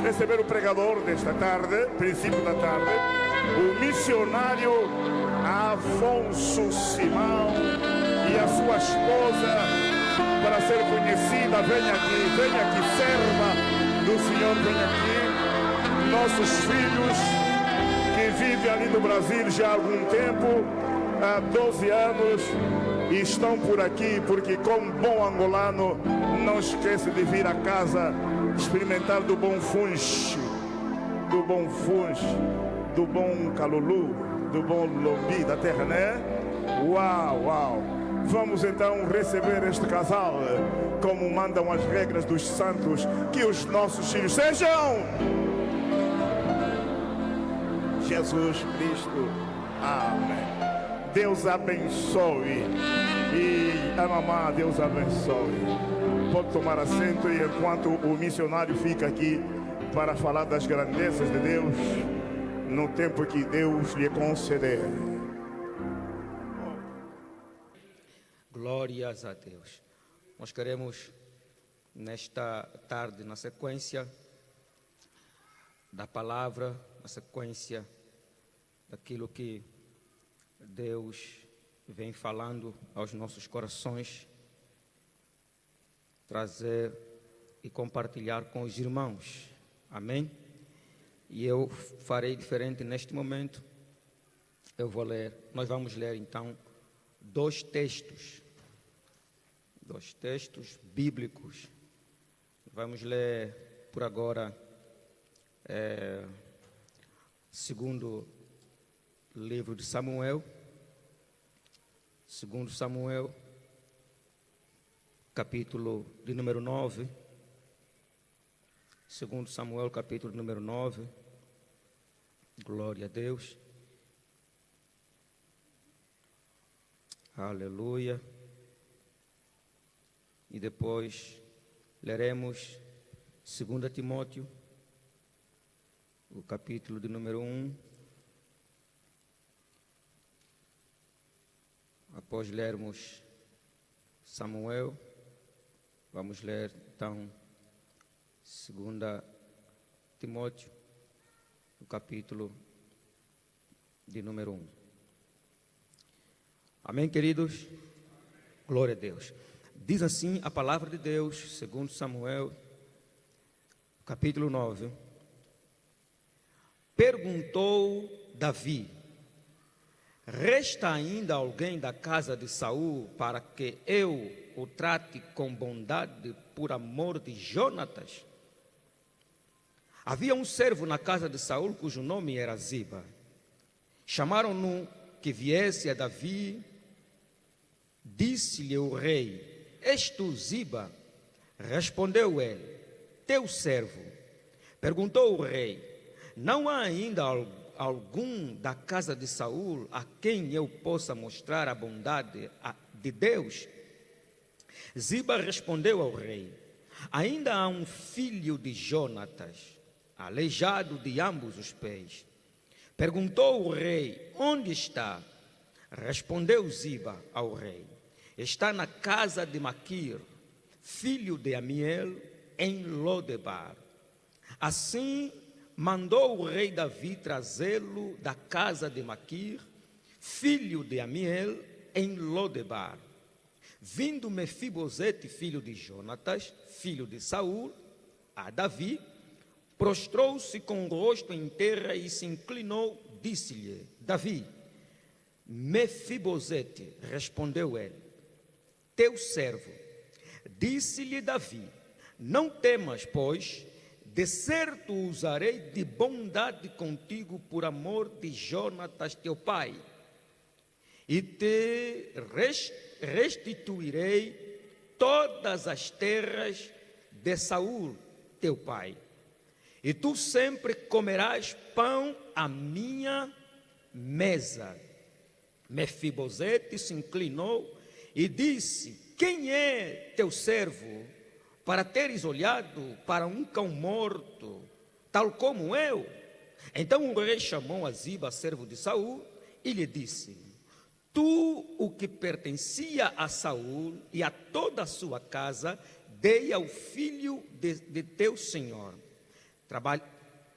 receber o pregador desta tarde, princípio da tarde, o missionário Afonso Simão e a sua esposa, para ser conhecida. Venha aqui, serva do Senhor, venha aqui. Nossos filhos que vivem ali no Brasil já há algum tempo, há 12 anos, e estão por aqui porque, como bom angolano, não esquece de vir a casa experimentar do bom funche, do bom calulu, do bom lombi da terra, né? Uau! Vamos então receber este casal como mandam as regras dos santos, que os nossos filhos sejam Jesus Cristo. Amém. Deus abençoe. E a mamãe, Deus abençoe. Pode tomar assento, e enquanto o missionário fica aqui para falar das grandezas de Deus no tempo que Deus lhe conceder. Glórias a Deus. Nós queremos, nesta tarde, na sequência da palavra, na sequência daquilo que Deus vem falando aos nossos corações, trazer e compartilhar com os irmãos. Amém? E eu farei diferente neste momento. Nós vamos ler então dois textos bíblicos. Vamos ler por agora segundo livro de Samuel, segundo Samuel, capítulo de número 9, segundo Samuel, capítulo de número 9, glória a Deus, aleluia, e depois leremos 2 Timóteo, o capítulo de número 1, após lermos Samuel, vamos ler então 2 Timóteo, o capítulo de número 1. Amém, queridos? Glória a Deus. Diz assim a palavra de Deus, segundo Samuel, capítulo 9. Perguntou Davi: resta ainda alguém da casa de Saul para que eu o trate com bondade por amor de Jonatas? Havia um servo na casa de Saul cujo nome era Ziba. Chamaram-no que viesse a Davi. Disse-lhe o rei: és tu Ziba? Respondeu ele: teu servo. Perguntou o rei: não há ainda algum da casa de Saul a quem eu possa mostrar a bondade de Deus? Ziba respondeu ao rei: ainda há um filho de Jonatas, aleijado de ambos os pés. Perguntou o rei: onde está? Respondeu Ziba ao rei: está na casa de Maquir, filho de Amiel, em Lodebar. Assim mandou o rei Davi trazê-lo da casa de Maquir, filho de Amiel, em Lodebar. Vindo Mefibosete, filho de Jonatas, filho de Saul, a Davi, prostrou-se com o rosto em terra e se inclinou. Disse-lhe Davi: Mefibosete. Respondeu ele: teu servo. Disse-lhe Davi: não temas, pois de certo usarei de bondade contigo por amor de Jonatas teu pai, e te restituirei todas as terras de Saul teu pai, e tu sempre comerás pão à minha mesa. Mefibosete se inclinou e disse: quem é teu servo para teres olhado para um cão morto, tal como eu? Então o rei chamou a Ziba, servo de Saul, e lhe disse: tu, o que pertencia a Saul e a toda a sua casa, dei ao filho de teu senhor.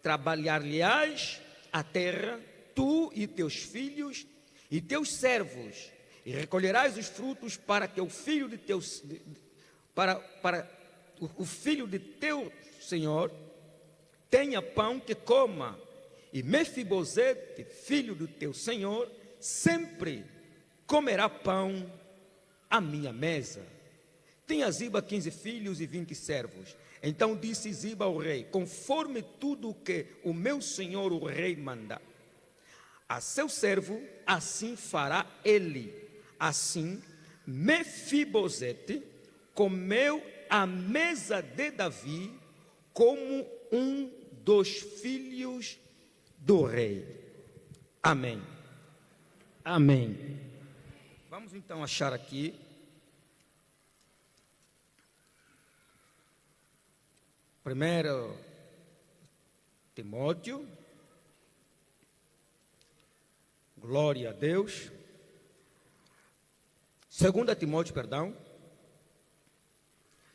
Trabalhar-lhe-ás a terra, tu e teus filhos e teus servos, e recolherás os frutos para que o filho de o filho de teu Senhor tenha pão que coma, e Mefibosete, filho do teu Senhor, sempre comerá pão à minha mesa. Tinha Ziba 15 filhos e 20 servos. Então disse Ziba ao rei: conforme tudo o que o meu senhor o rei mandar a seu servo, assim fará ele. Assim Mefibosete comeu à mesa de Davi como um dos filhos do rei. Amém. Amém. Vamos então achar aqui primeiro Timóteo. Glória a Deus. 2 Timóteo, perdão.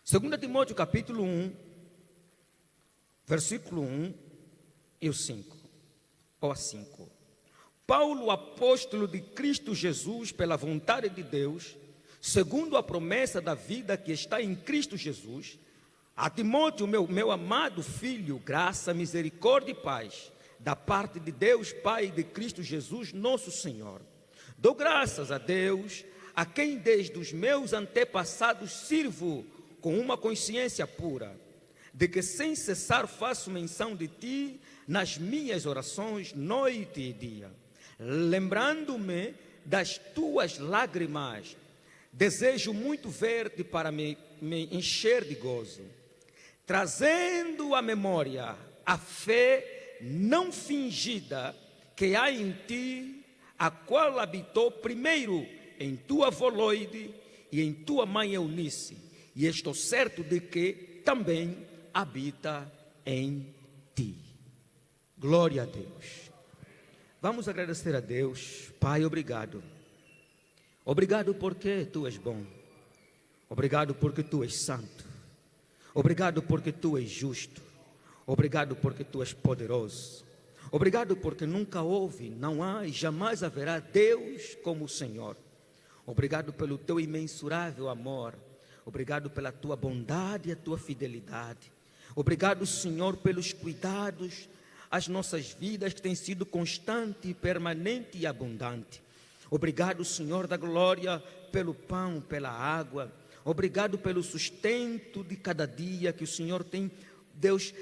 2 Timóteo capítulo 1, versículo 1 e o 5, ou a 5. Paulo, apóstolo de Cristo Jesus, pela vontade de Deus, segundo a promessa da vida que está em Cristo Jesus, a Timóteo, meu amado filho, graça, misericórdia e paz, da parte de Deus, Pai, e de Cristo Jesus, nosso Senhor. Dou graças a Deus, a quem desde os meus antepassados sirvo com uma consciência pura, de que sem cessar faço menção de ti nas minhas orações, noite e dia, lembrando-me das tuas lágrimas. Desejo muito ver-te para me encher de gozo, trazendo à memória a fé não fingida que há em ti, a qual habitou primeiro em tua avó Loide e em tua mãe Eunice, e estou certo de que também habita em ti. Glória a Deus. Vamos agradecer a Deus. Pai, obrigado. Obrigado porque tu és bom. Obrigado porque tu és santo. Obrigado porque tu és justo. Obrigado porque tu és poderoso. Obrigado porque nunca houve, não há e jamais haverá Deus como o Senhor. Obrigado pelo teu imensurável amor. Obrigado pela tua bondade e a tua fidelidade. Obrigado, Senhor, pelos cuidados às nossas vidas que têm sido constante, permanente e abundante. Obrigado, Senhor da glória, pelo pão, pela água. Obrigado pelo sustento de cada dia que o Senhor tem, Deus,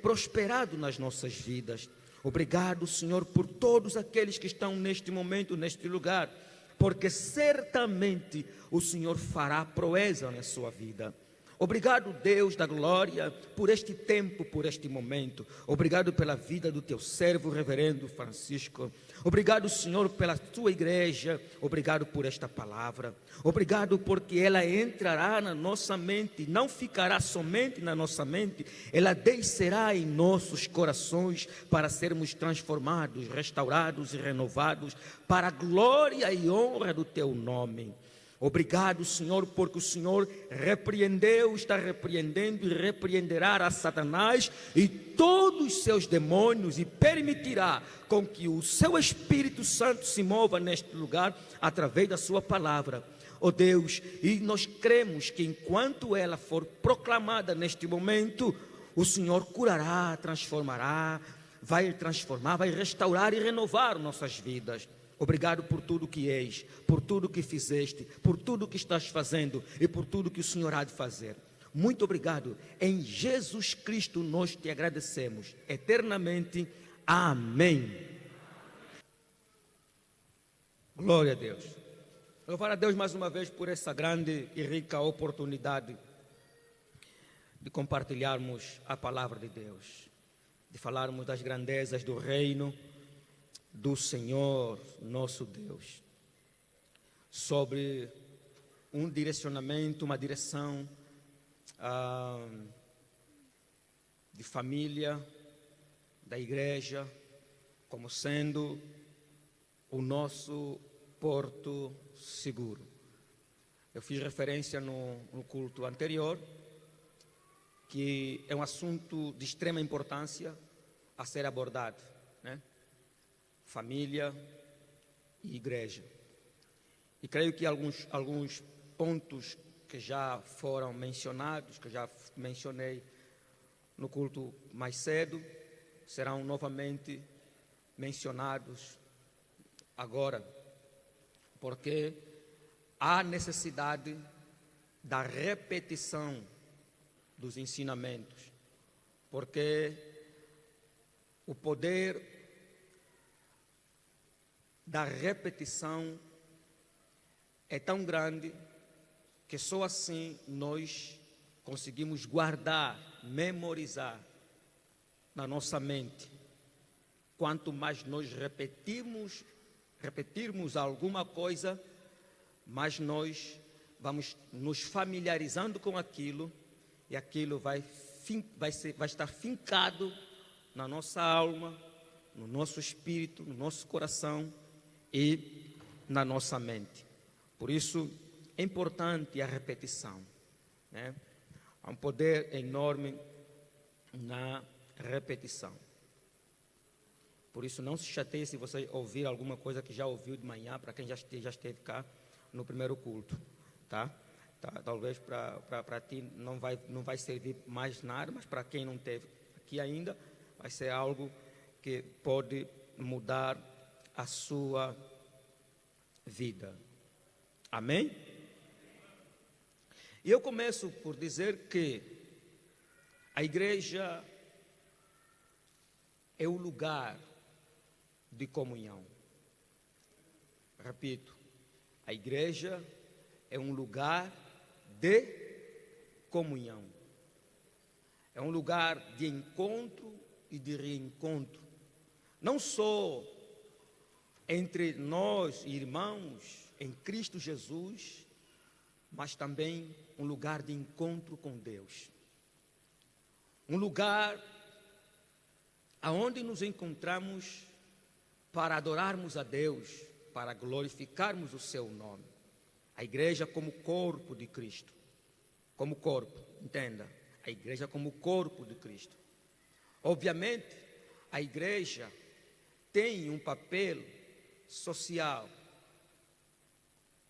prosperado nas nossas vidas. Obrigado, Senhor, por todos aqueles que estão neste momento, neste lugar, porque certamente o Senhor fará proeza na sua vida. Obrigado, Deus da glória, por este tempo, por este momento. Obrigado pela vida do teu servo, reverendo Francisco. Obrigado, Senhor, pela tua igreja. Obrigado por esta palavra. Obrigado porque ela entrará na nossa mente, não ficará somente na nossa mente, ela descerá em nossos corações para sermos transformados, restaurados e renovados para a glória e honra do teu nome. Obrigado, Senhor, porque o Senhor repreendeu, está repreendendo e repreenderá a Satanás e todos os seus demônios e permitirá com que o seu Espírito Santo se mova neste lugar através da sua palavra. Ó Deus, e nós cremos que enquanto ela for proclamada neste momento, o Senhor curará, transformará, vai transformar, vai restaurar e renovar nossas vidas. Obrigado por tudo que és, por tudo que fizeste, por tudo que estás fazendo e por tudo que o Senhor há de fazer. Muito obrigado. Em Jesus Cristo nós te agradecemos eternamente. Amém. Glória a Deus. Louvar a Deus mais uma vez por essa grande e rica oportunidade de compartilharmos a palavra de Deus, de falarmos das grandezas do reino do Senhor nosso Deus, sobre um direcionamento, uma direção de família, da igreja, como sendo o nosso porto seguro. Eu fiz referência no culto anterior que é um assunto de extrema importância a ser abordado, né? Família e igreja. E creio que alguns pontos que já foram mencionados, que já mencionei no culto mais cedo, serão novamente mencionados agora, porque há necessidade da repetição dos ensinamentos, porque o poder da repetição é tão grande que só assim nós conseguimos guardar, memorizar na nossa mente. Quanto mais nós repetirmos alguma coisa, mais nós vamos nos familiarizando com aquilo, e aquilo vai estar fincado na nossa alma, no nosso espírito, no nosso coração e na nossa mente. Por isso é importante a repetição, né? Há um poder enorme na repetição. Por isso não se chateie se você ouvir alguma coisa que já ouviu de manhã, para quem já esteve cá no primeiro culto, tá? Talvez para ti não vai servir mais nada, mas para quem não teve aqui ainda, vai ser algo que pode mudar a sua vida. Amém? E eu começo por dizer que a igreja é o lugar de comunhão. Repito, a igreja é um lugar de comunhão. É um lugar de encontro e de reencontro. Não só entre nós, irmãos, em Cristo Jesus, mas também um lugar de encontro com Deus. Um lugar aonde nos encontramos para adorarmos a Deus, para glorificarmos o seu nome. A igreja como corpo de Cristo. Como corpo, entenda. A igreja como corpo de Cristo. Obviamente, a igreja tem um papel social,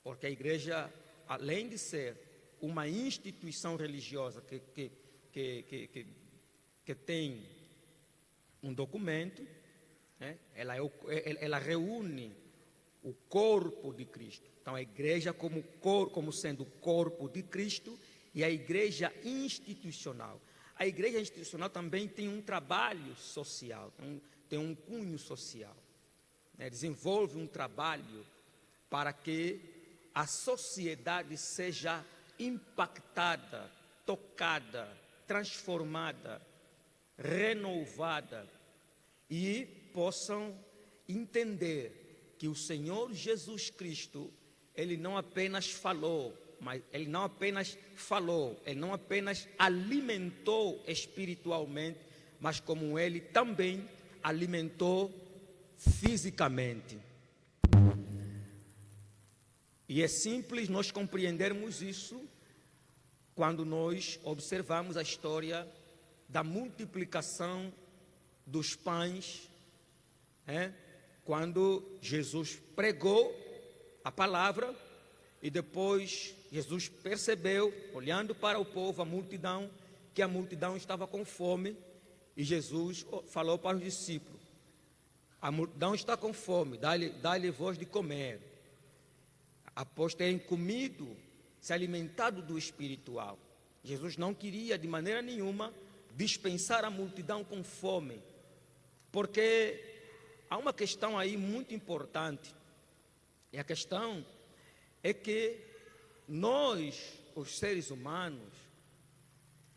porque a igreja, além de ser uma instituição religiosa que tem um documento, né? Ela reúne o corpo de Cristo. Então, a igreja como sendo o corpo de Cristo, e a igreja institucional. A igreja institucional também tem um trabalho social, tem um cunho social, né? Desenvolve um trabalho para que a sociedade seja impactada, tocada, transformada, renovada, e possam entender que o Senhor Jesus Cristo, Ele não apenas falou, Ele não apenas alimentou espiritualmente, mas como Ele também alimentou fisicamente. E é simples nós compreendermos isso quando nós observamos a história da multiplicação dos pães, quando Jesus pregou a palavra e depois Jesus percebeu, olhando para o povo, a multidão, que a multidão estava com fome, e Jesus falou para os discípulos: a multidão está com fome, dá-lhe voz de comer. Após terem comido, se alimentado do espiritual, Jesus não queria de maneira nenhuma dispensar a multidão com fome, porque há uma questão aí muito importante, e a questão é que nós, os seres humanos,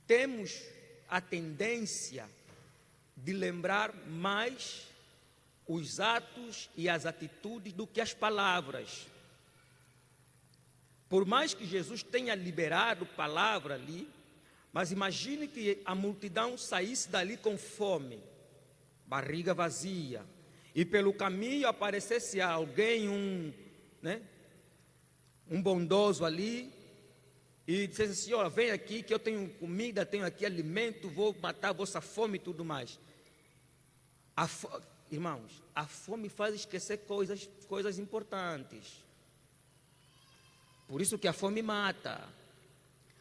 temos a tendência de lembrar mais os atos e as atitudes do que as palavras. Por mais que Jesus tenha liberado palavra ali, mas imagine que a multidão saísse dali com fome, barriga vazia, e pelo caminho aparecesse alguém, um bondoso ali, e dissesse assim: olha, vem aqui que eu tenho comida, tenho aqui alimento, vou matar a vossa fome e tudo mais. Irmãos, a fome faz esquecer coisas importantes. Por isso que a fome mata.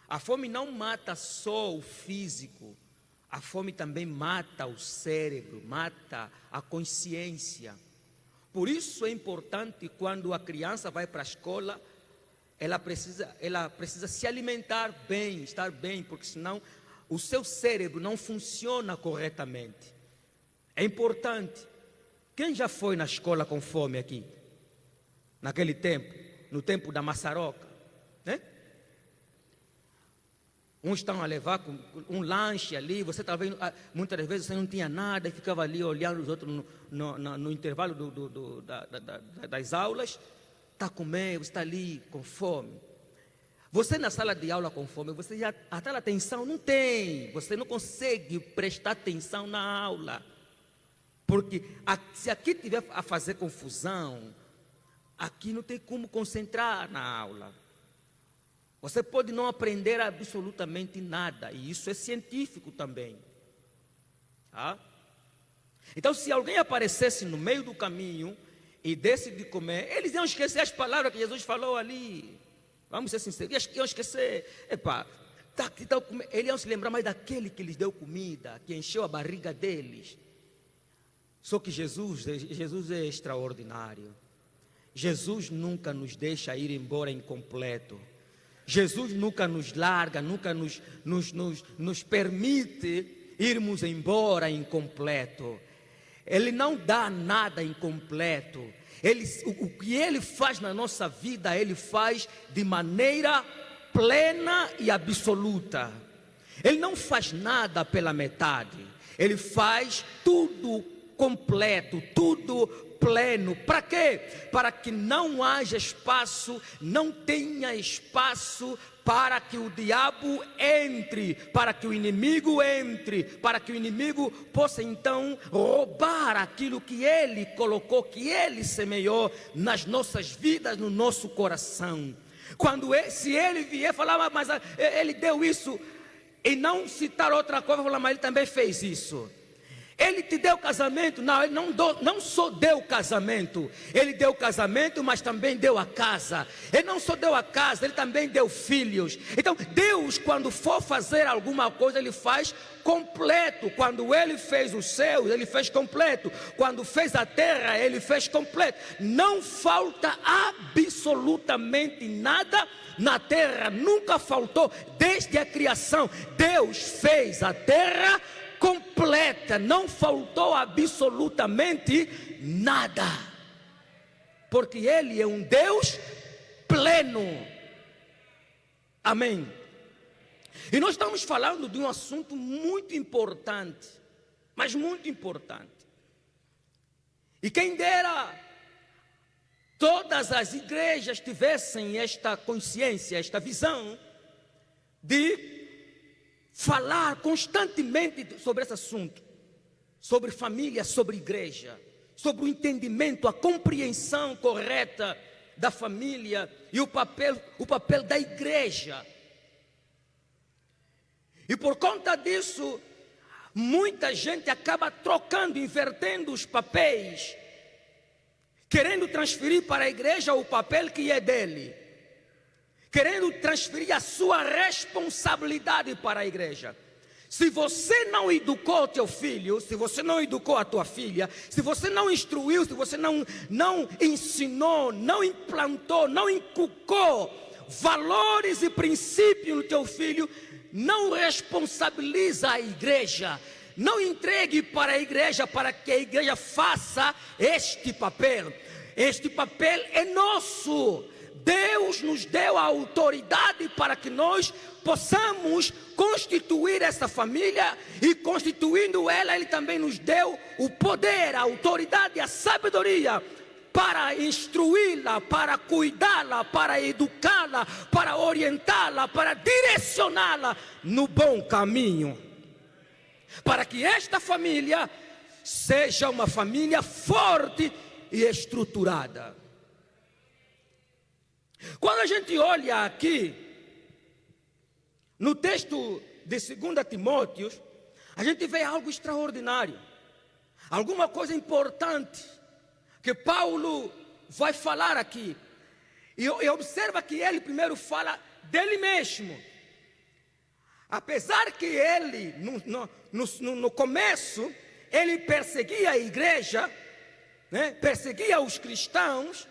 A fome não mata só o físico, a fome também mata o cérebro, mata a consciência. Por isso é importante, quando a criança vai para a escola, ela precisa se alimentar bem, estar bem, porque senão o seu cérebro não funciona corretamente. É importante. Quem já foi na escola com fome aqui? Naquele tempo, no tempo da maçaroca, né? Uns estão a levar um lanche ali, você estava vendo, muitas das vezes você não tinha nada e ficava ali olhando os outros no intervalo das aulas, está a comer, você está ali com fome. Você na sala de aula com fome, você já, a tal atenção não tem, você não consegue prestar atenção na aula. Porque se aqui tiver a fazer confusão, aqui não tem como concentrar na aula. Você pode não aprender absolutamente nada, e isso é científico também. Tá? Então, se alguém aparecesse no meio do caminho e desse de comer, eles iam esquecer as palavras que Jesus falou ali. Vamos ser sinceros, iam esquecer. Eles iam se lembrar mais daquele que lhes deu comida, que encheu a barriga deles. Só que Jesus é extraordinário. Jesus nunca nos deixa ir embora incompleto. Jesus nunca nos larga, nunca nos permite irmos embora incompleto. Ele não dá nada incompleto. O que Ele faz na nossa vida, Ele faz de maneira plena e absoluta. Ele não faz nada pela metade. Ele faz tudo completo, tudo pleno. Para quê? Para que não haja espaço, não tenha espaço para que o diabo entre, para que o inimigo entre, para que o inimigo possa então roubar aquilo que ele colocou, que ele semeou nas nossas vidas, no nosso coração. Se ele vier falar, mas ele deu isso, e não citar outra coisa, falar, mas ele também fez isso. Ele te deu casamento? Não, ele não só deu casamento. Ele deu casamento, mas também deu a casa. Ele não só deu a casa, ele também deu filhos. Então, Deus, quando for fazer alguma coisa, Ele faz completo. Quando Ele fez os céus, Ele fez completo. Quando fez a terra, Ele fez completo. Não falta absolutamente nada na terra. Nunca faltou desde a criação. Deus fez a terra completa, não faltou absolutamente nada, porque Ele é um Deus pleno. Amém. E nós estamos falando de um assunto muito importante, mas muito importante. E quem dera todas as igrejas tivessem esta consciência, esta visão de falar constantemente sobre esse assunto, sobre família, sobre igreja, sobre o entendimento, a compreensão correta da família e o papel da igreja. E por conta disso, muita gente acaba trocando, invertendo os papéis, querendo transferir para a igreja o papel que é dele, querendo transferir a sua responsabilidade para a igreja. Se você não educou teu filho, se você não educou a tua filha, se você não instruiu, se você não ensinou, não implantou, não inculcou valores e princípios no teu filho, não responsabiliza a igreja. Não entregue para a igreja para que a igreja faça este papel. Este papel é nosso. Deus nos deu a autoridade para que nós possamos constituir essa família, e constituindo ela, Ele também nos deu o poder, a autoridade, a sabedoria para instruí-la, para cuidá-la, para educá-la, para orientá-la, para direcioná-la no bom caminho, para que esta família seja uma família forte e estruturada. Quando a gente olha aqui No texto de 2 Timóteo, a gente vê algo extraordinário, alguma coisa importante que Paulo vai falar aqui. E observa que ele primeiro fala dele mesmo. Apesar que ele, no começo, ele perseguia a igreja, né? Perseguia os cristãos,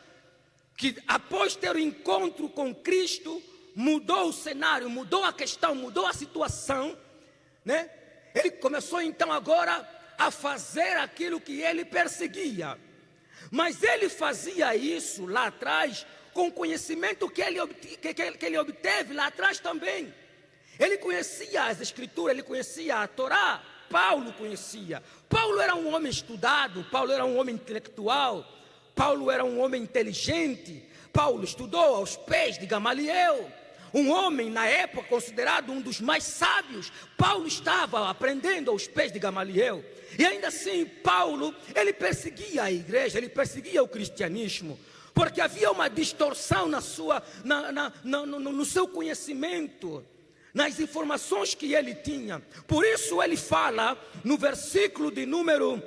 que após ter o encontro com Cristo, mudou o cenário, mudou a questão, mudou a situação, né? Ele começou então agora a fazer aquilo que ele perseguia. Mas ele fazia isso lá atrás com o conhecimento que ele obteve lá atrás também. Ele conhecia as Escrituras, ele conhecia a Torá. Paulo conhecia. Paulo era um homem estudado, Paulo era um homem intelectual, Paulo era um homem inteligente. Paulo estudou aos pés de Gamaliel, um homem na época considerado um dos mais sábios. Paulo estava aprendendo aos pés de Gamaliel. E ainda assim Paulo, ele perseguia a igreja, ele perseguia o cristianismo, porque havia uma distorção no seu conhecimento, nas informações que ele tinha. Por isso ele fala no versículo de número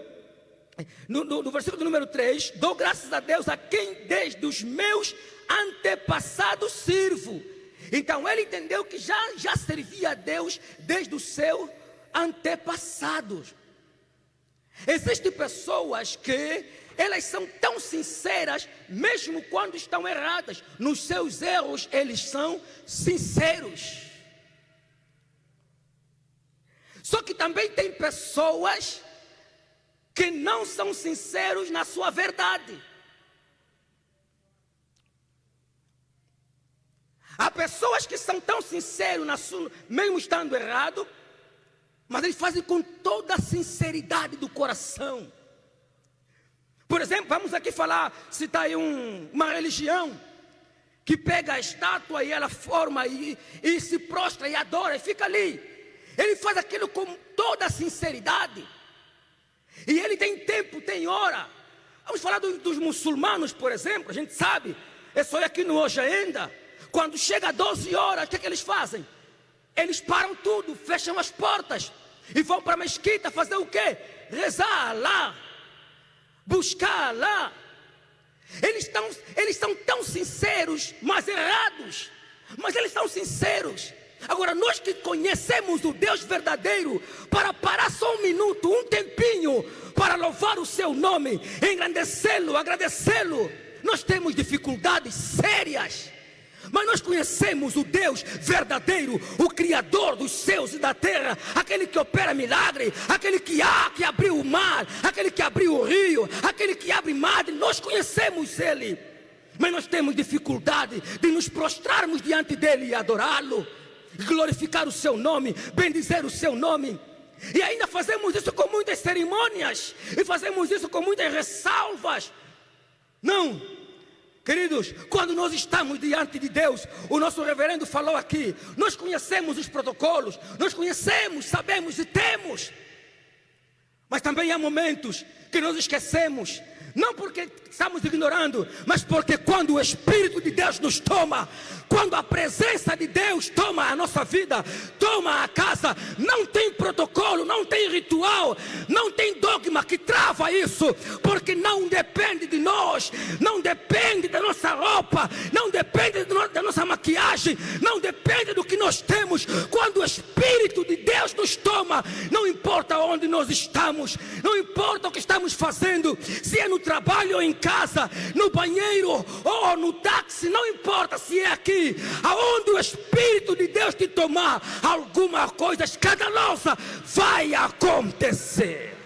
3, dou graças a Deus a quem desde os meus antepassados sirvo. Então ele entendeu que já servia a Deus desde os seus antepassados. Existem pessoas que elas são tão sinceras, mesmo quando estão erradas. Nos seus erros eles são sinceros. Só que também tem pessoas que não são sinceros na sua verdade. Há pessoas que são tão sinceros, mesmo estando errado, mas eles fazem com toda a sinceridade do coração. Por exemplo, vamos aqui citar aí uma religião que pega a estátua e ela forma e se prostra e adora e fica ali. Ele faz aquilo com toda a sinceridade. E ele tem tempo, tem hora. Vamos falar dos muçulmanos, por exemplo. A gente sabe, é só aqui no Hoje Ainda. Quando chega a 12 horas, o que é que eles fazem? Eles param tudo, fecham as portas e vão para a mesquita fazer o quê? Rezar lá, buscar lá. Eles são tão sinceros, mas errados. Mas eles são sinceros. Agora, nós que conhecemos o Deus verdadeiro, para parar só um minuto, um tempinho, para louvar o seu nome, engrandecê-lo, agradecê-lo, nós temos dificuldades sérias. Mas nós conhecemos o Deus verdadeiro, o Criador dos céus e da terra, aquele que opera milagre, aquele que abriu o mar, aquele que abriu o rio, aquele que abre mar. Nós conhecemos Ele, mas nós temos dificuldade de nos prostrarmos diante dEle e adorá-lo, glorificar o seu nome, bendizer o seu nome. E ainda fazemos isso com muitas cerimônias, e fazemos isso com muitas ressalvas. Não, queridos, quando nós estamos diante de Deus, o nosso reverendo falou aqui, nós conhecemos os protocolos, nós conhecemos, sabemos e temos. Mas também há momentos que nós esquecemos, não porque estamos ignorando, mas porque quando o Espírito de Deus nos toma, quando a presença de Deus toma a nossa vida, toma a casa, não tem protocolo, não tem ritual, não tem dogma que trava isso, porque não depende de nós, não depende da nossa roupa, não depende da nossa maquiagem, não depende do que nós temos. Quando o Espírito de Deus nos toma, não importa onde nós estamos, não importa o que estamos fazendo, se é no trabalho ou em casa, no banheiro ou no táxi, não importa se é aqui, aonde o Espírito de Deus te tomar, alguma coisa escandalosa vai acontecer.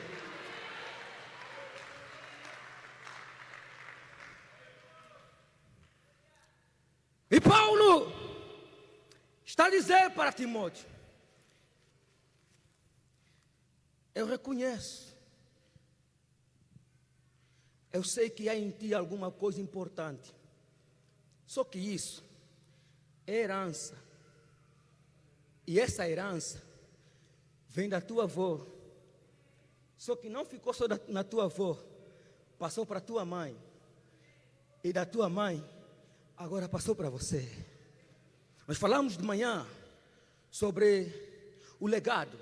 E Paulo está a dizer para Timóteo: eu reconheço, eu sei que há em ti alguma coisa importante, só que isso é herança, e essa herança vem da tua avó, só que não ficou só na tua avó, passou para tua mãe, e da tua mãe agora passou para você. Nós falamos de manhã sobre o legado.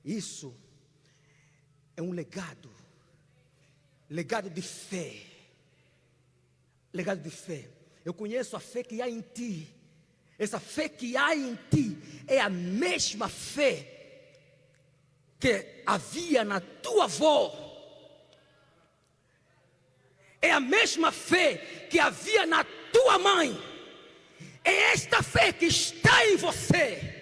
Isso é um legado. Legado de fé. Legado de fé. Eu conheço a fé que há em ti. Essa fé que há em ti é a mesma fé que havia na tua avó. É a mesma fé que havia na tua mãe. É esta fé que está em você.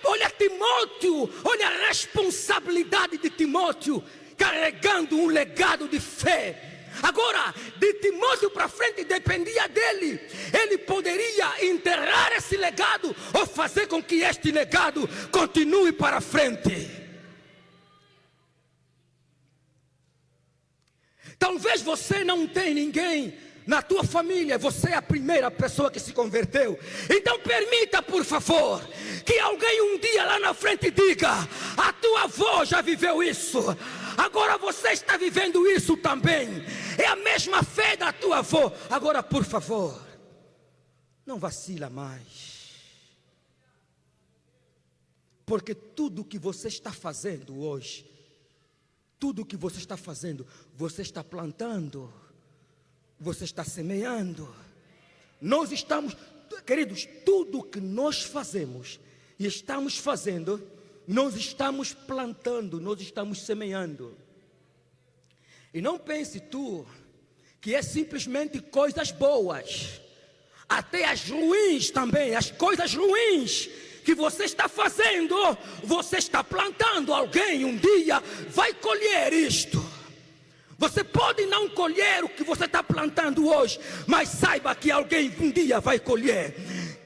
Olha Timóteo, olha a responsabilidade de Timóteo, carregando um legado de fé. Agora, de Timóteo para frente dependia dele. Ele poderia enterrar esse legado ou fazer com que este legado continue para frente. Talvez você não tenha ninguém na tua família, você é a primeira pessoa que se converteu. Então permita, por favor, que alguém um dia lá na frente diga: a tua avó já viveu isso, agora você está vivendo isso também. É a mesma fé da tua avó. Agora, por favor, não vacila mais, porque tudo que você está fazendo hoje, tudo que você está fazendo, você está plantando, você está semeando. Nós estamos, queridos, tudo que nós fazemos e estamos fazendo, nós estamos plantando, nós estamos semeando. E não pense tu que é simplesmente coisas boas, até as ruins também, as coisas ruins que você está fazendo, você está plantando. Alguém um dia vai colher isto. Você pode não colher o que você está plantando hoje, mas saiba que alguém um dia vai colher.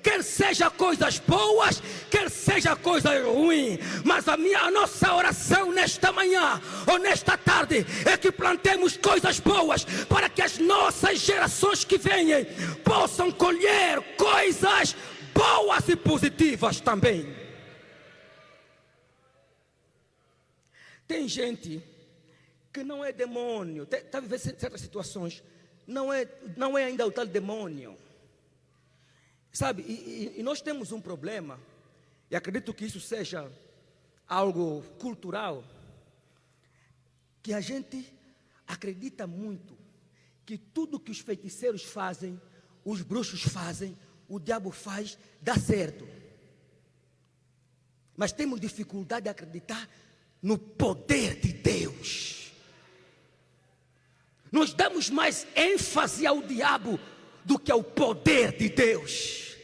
Quer seja coisas boas, quer seja coisa ruim. Mas a nossa oração nesta manhã ou nesta tarde é que plantemos coisas boas, para que as nossas gerações que venham possam colher coisas boas e positivas também. Tem gente que não é demônio, está vivendo certas situações, não é ainda o tal demônio, sabe? E nós temos um problema, e acredito que isso seja algo cultural, que a gente acredita muito que tudo que os feiticeiros fazem, os bruxos fazem, o diabo faz, dá certo. Mas temos dificuldade de acreditar no poder de Deus. Nós damos mais ênfase ao diabo do que ao poder de Deus.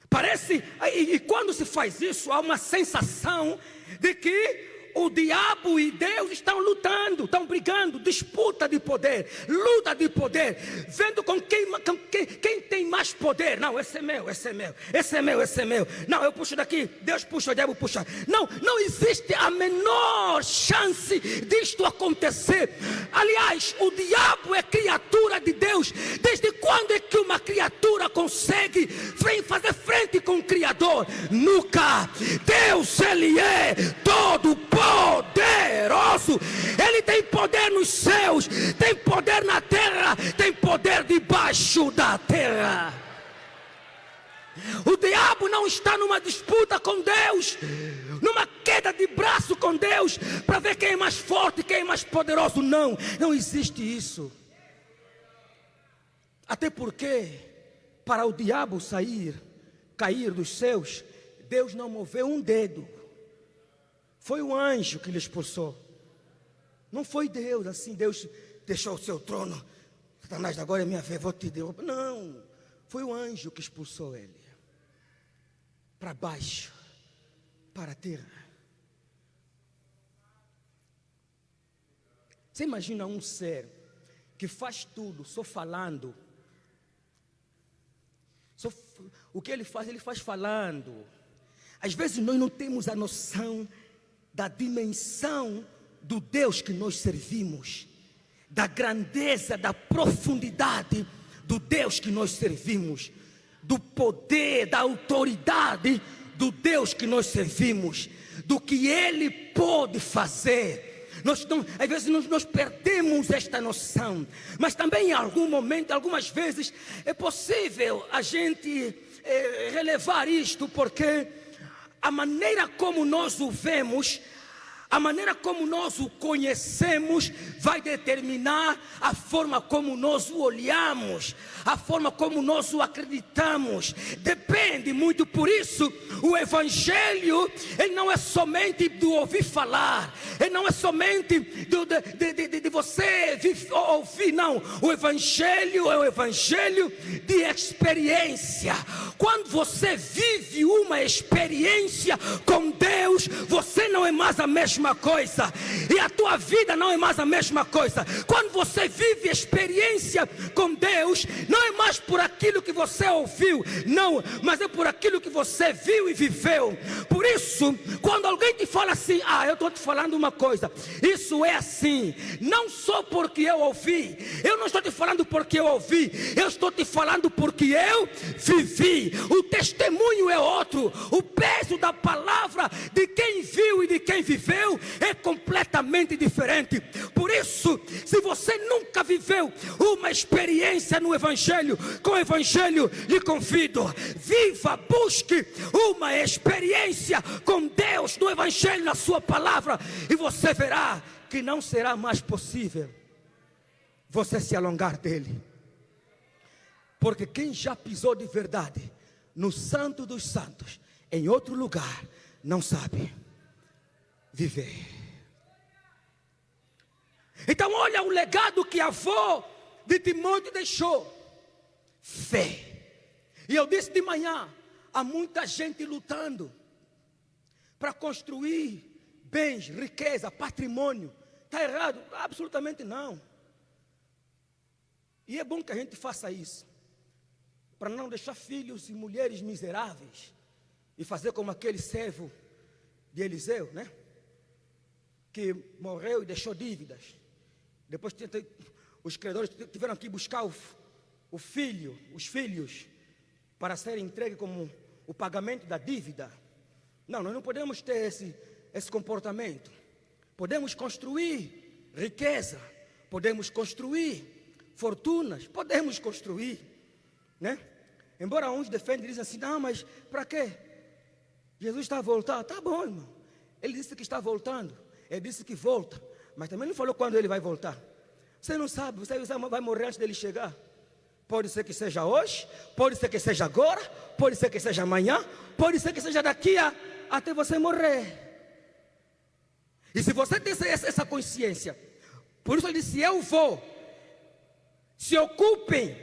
Parece, e quando se faz isso, há uma sensação de que o diabo e Deus estão lutando, estão brigando, disputa de poder, luta de poder, vendo com quem tem mais poder. Não, esse é meu, esse é meu, esse é meu, esse é meu. Não, eu puxo daqui, Deus puxa, o diabo puxa. Não existe a menor chance disto acontecer. Aliás, o diabo é criatura de Deus. Desde quando é que uma criatura consegue fazer frente com o Criador? Nunca. Deus, Ele é todo poderoso. Ele tem poder nos céus, tem poder na terra, tem poder debaixo da terra. O diabo não está numa disputa com Deus, numa queda de braço com Deus, para ver quem é mais forte, quem é mais poderoso. Não existe isso. Até porque, para o diabo cair dos céus, Deus não moveu um dedo. Foi o anjo que lhe expulsou. Não foi Deus, assim, Deus deixou o seu trono. Satanás, agora é minha vez, vou te derrubar. Não, foi o anjo que expulsou ele. Para baixo, para a terra. Você imagina um ser que faz tudo, só falando. O que ele faz falando. Às vezes nós não temos a noção da dimensão do Deus que nós servimos, da grandeza, da profundidade do Deus que nós servimos, do poder, da autoridade do Deus que nós servimos, do que Ele pode fazer. Às vezes nós perdemos esta noção. Mas também em algum momento, algumas vezes, é possível a gente relevar isto, porque a maneira como nós o vemos, a maneira como nós o conhecemos, vai determinar a forma como nós o olhamos, a forma como nós o acreditamos. Depende muito. Por isso, o Evangelho, ele não é somente do ouvir falar, ele não é somente de você ouvir, não. O Evangelho é o Evangelho de experiência. Quando você vive uma experiência com Deus, você não é mais a mesma coisa, e a tua vida não é mais a mesma coisa. Quando você vive experiência com Deus, não é mais por aquilo que você ouviu, não, mas é por aquilo que você viu e viveu. Por isso, quando alguém te fala assim, eu estou te falando uma coisa, isso é assim, não só porque eu ouvi, eu não estou te falando porque eu ouvi, eu estou te falando porque eu vivi. O testemunho é outro, o peso da palavra de quem viu e de quem viveu é completamente diferente. Por isso, se você nunca viveu uma experiência no Evangelho, com o Evangelho lhe convido, viva, busque uma experiência com Deus, no Evangelho, na sua palavra, e você verá que não será mais possível você se alongar dele. Porque quem já pisou de verdade no Santo dos Santos, em outro lugar, não sabe viver. Então olha o legado que a avó de Timóteo deixou: fé. E eu disse de manhã, há muita gente lutando para construir bens, riqueza, patrimônio. Está errado? Absolutamente não. E é bom que a gente faça isso, para não deixar filhos e mulheres miseráveis, e fazer como aquele servo de Eliseu, né? Que morreu e deixou dívidas. Depois os credores tiveram que buscar os filhos, para serem entregues como o pagamento da dívida. Não, nós não podemos ter esse comportamento. Podemos construir riqueza, podemos construir fortunas, podemos construir, né? Embora uns defendem e dizem assim, não, mas para quê? Jesus está a voltar. Tá bom, irmão. Ele disse que está voltando. Ele disse que volta, mas também não falou quando ele vai voltar. Você não sabe, você vai morrer antes dele chegar. Pode ser que seja hoje, pode ser que seja agora, pode ser que seja amanhã, pode ser que seja daqui até você morrer. E se você tem essa consciência, por isso ele disse, eu vou, se ocupem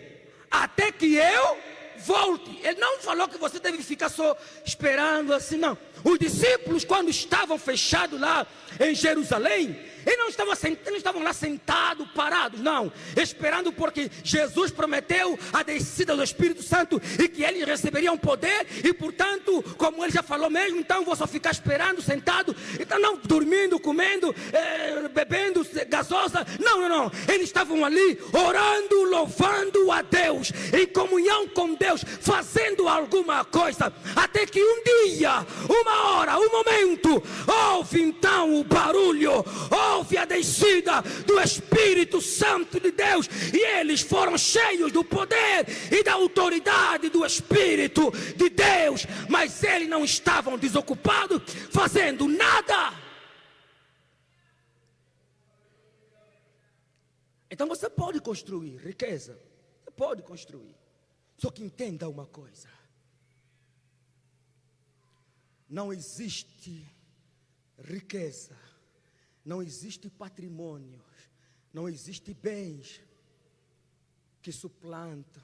até que eu volte. Ele não falou que você deve ficar só esperando assim, não. Os discípulos, quando estavam fechados lá em Jerusalém, eles não estavam lá sentados, parados, não, esperando, porque Jesus prometeu a descida do Espírito Santo e que eles receberiam poder, e portanto, como ele já falou mesmo, então vou só ficar esperando, sentado, então não, dormindo, comendo, bebendo gasosa, não, eles estavam ali orando, louvando a Deus, em comunhão com Deus, fazendo alguma coisa, até que um dia, uma hora, um momento, houve então o barulho, houve a descida do Espírito Santo de Deus, e eles foram cheios do poder e da autoridade do Espírito de Deus, mas eles não estavam desocupados fazendo nada. Então você pode construir riqueza, você pode construir, só que entenda uma coisa: não existe riqueza, não existe patrimônio, não existe bens que suplantam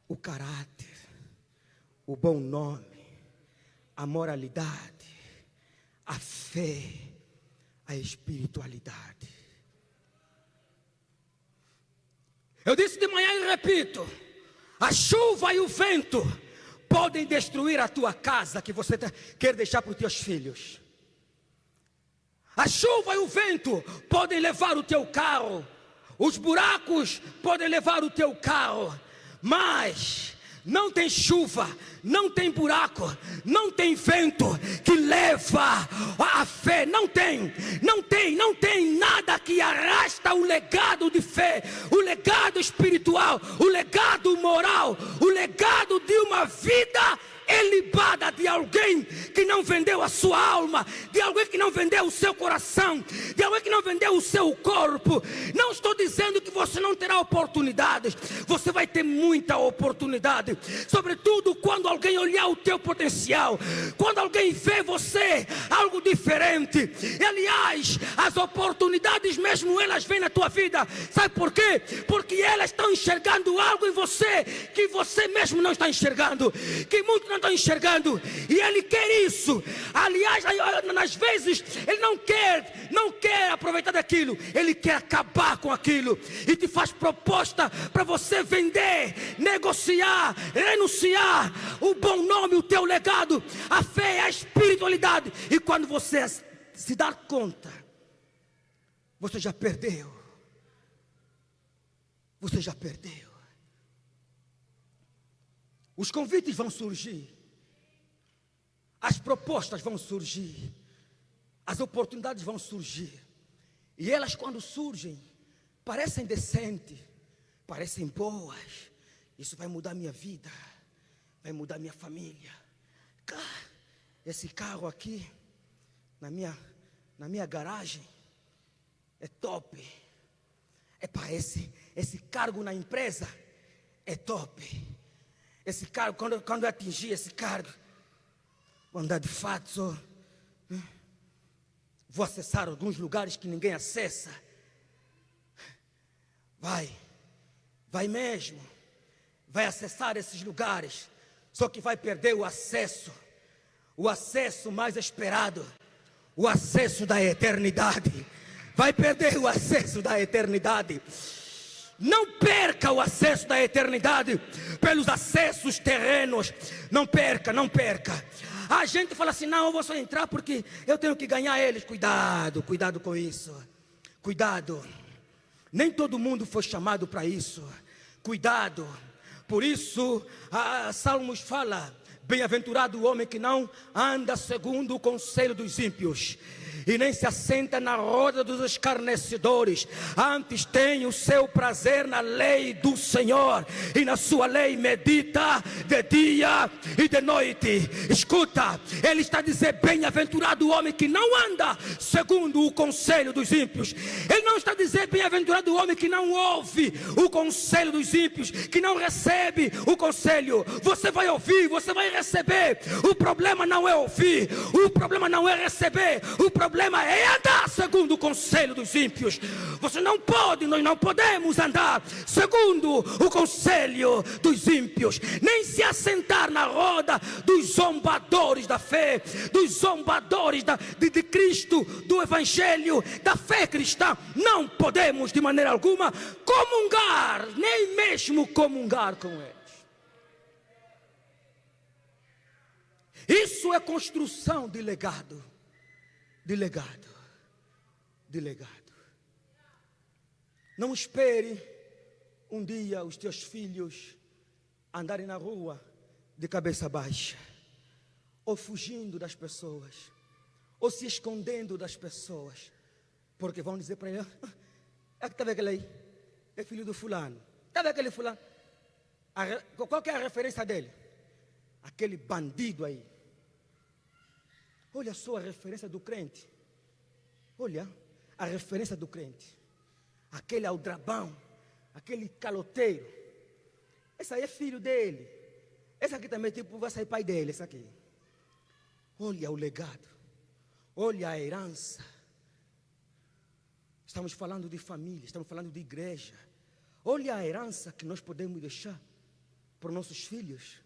o caráter, o bom nome, a moralidade, a fé, a espiritualidade. Eu disse de manhã e repito: a chuva e o vento podem destruir a tua casa que você quer deixar para os teus filhos. A chuva e o vento podem levar o teu carro. Os buracos podem levar o teu carro. Mas não tem chuva, não tem buraco, não tem vento que leva a fé. Não tem nada que arrasta o legado de fé, o legado espiritual, o legado moral, o legado de uma vida ilibada, de alguém que não vendeu a sua alma, de alguém que não vendeu o seu coração, de alguém que não vendeu o seu corpo. Não estou dizendo que você não terá oportunidades, você vai ter muita oportunidade, sobretudo quando alguém olhar o teu potencial, quando alguém vê você algo diferente. E aliás, as oportunidades mesmo elas vêm na tua vida, sabe por quê? Porque elas estão enxergando algo em você que você mesmo não está enxergando, que muitos não estão enxergando, e ele quer isso. Aliás, às vezes ele não quer aproveitar daquilo, ele quer acabar com aquilo, e te faz proposta para você vender, negociar, renunciar o bom nome, o teu legado, a fé, a espiritualidade. E quando você se dar conta, você já perdeu. Você já perdeu. Os convites vão surgir, as propostas vão surgir, as oportunidades vão surgir. E elas, quando surgem, parecem decentes, parecem boas. Isso vai mudar minha vida, vai mudar minha família. Esse carro aqui, na minha garagem, é top. Esse cargo na empresa é top. Esse cargo, quando eu atingir esse cargo, vou andar de fato, vou acessar alguns lugares que ninguém acessa. Vai mesmo, vai acessar esses lugares, só que vai perder o acesso mais esperado, o acesso da eternidade. Vai perder o acesso da eternidade. Não perca o acesso da eternidade pelos acessos terrenos. Não perca. A gente fala assim: não, eu vou só entrar porque eu tenho que ganhar eles. Cuidado com isso. Cuidado. Nem todo mundo foi chamado para isso. Cuidado. Por isso, Salmos fala: bem-aventurado o homem que não anda segundo o conselho dos ímpios, e nem se assenta na roda dos escarnecedores. Antes tem o seu prazer na lei do Senhor, e na sua lei medita de dia e de noite. Escuta, ele está dizendo: bem-aventurado o homem que não anda segundo o conselho dos ímpios. Ele não está dizendo bem-aventurado o homem que não ouve o conselho dos ímpios, que não recebe o conselho. Você vai ouvir, você vai receber. O problema não é ouvir, o problema não é receber, o problema é andar segundo o conselho dos ímpios. Você não pode, nós não podemos andar segundo o conselho dos ímpios, nem se assentar na roda dos zombadores da fé, dos zombadores de Cristo, do Evangelho, da fé cristã. Não podemos de maneira alguma comungar, nem mesmo comungar com eles. Isso é construção de legado. De legado. Não espere um dia os teus filhos andarem na rua de cabeça baixa, ou fugindo das pessoas, ou se escondendo das pessoas, porque vão dizer para ele: é que está vendo aquele aí? É filho do fulano. Está vendo aquele fulano? Qual que é a referência dele? Aquele bandido aí. Olha só a referência do crente. Olha a referência do crente. Aquele aldrabão, aquele caloteiro. Esse aí é filho dele. Esse aqui também vai sair pai dele, esse aqui. Olha o legado. Olha a herança. Estamos falando de família, estamos falando de igreja. Olha a herança que nós podemos deixar para os nossos filhos.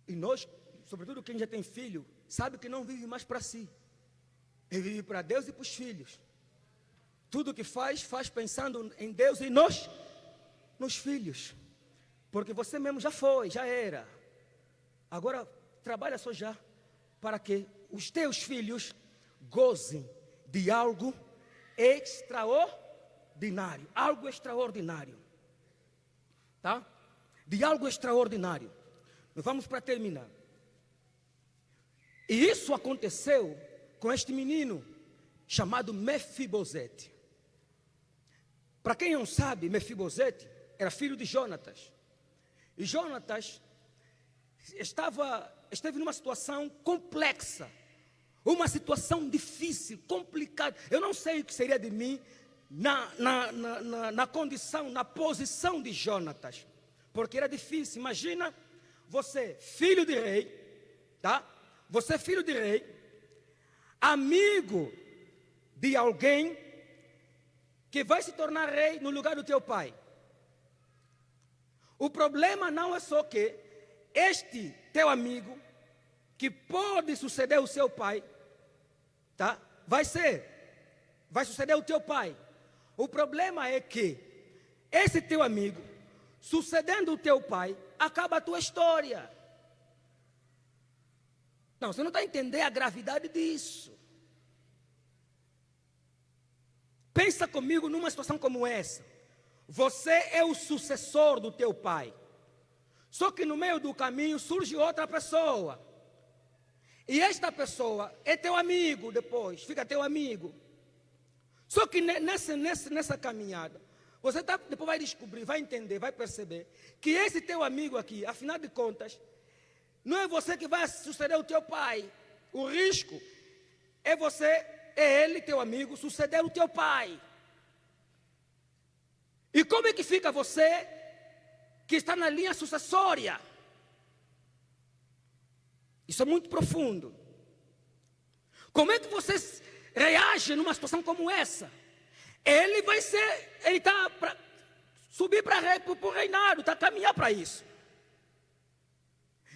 E nós, sobretudo quem já tem filho, sabe que não vive mais para si. Ele vive para Deus e para os filhos. Tudo que faz pensando em Deus e nos filhos. Porque você mesmo já foi, já era. Agora trabalha só já para que os teus filhos gozem de algo extraordinário. Algo extraordinário. Tá? de algo extraordinário. Vamos para terminar. E isso aconteceu com este menino chamado Mefibosete. Para quem não sabe, Mefibosete era filho de Jonatas. E Jonatas esteve numa situação complexa, uma situação difícil, complicada. Eu não sei o que seria de mim na condição, na posição de Jonatas, porque era difícil. Imagina você, filho de rei, tá? Você, filho de rei, amigo de alguém que vai se tornar rei no lugar do teu pai. O problema não é só que este teu amigo, que pode suceder o seu pai, tá? Vai suceder o teu pai. O problema é que esse teu amigo, sucedendo o teu pai, acaba a tua história. Não, você não está entendendo a gravidade disso. Pensa comigo numa situação como essa. Você é o sucessor do teu pai. Só que no meio do caminho surge outra pessoa. E esta pessoa é teu amigo depois, fica teu amigo. Só que nessa caminhada, você depois vai descobrir, vai entender, vai perceber que esse teu amigo aqui, afinal de contas, não é você que vai suceder o teu pai. O risco é ele, teu amigo, suceder o teu pai. E como é que fica você que está na linha sucessória? Isso é muito profundo. Como é que você reage numa situação como essa? Ele está para subir para o reinado, está a caminhar para isso.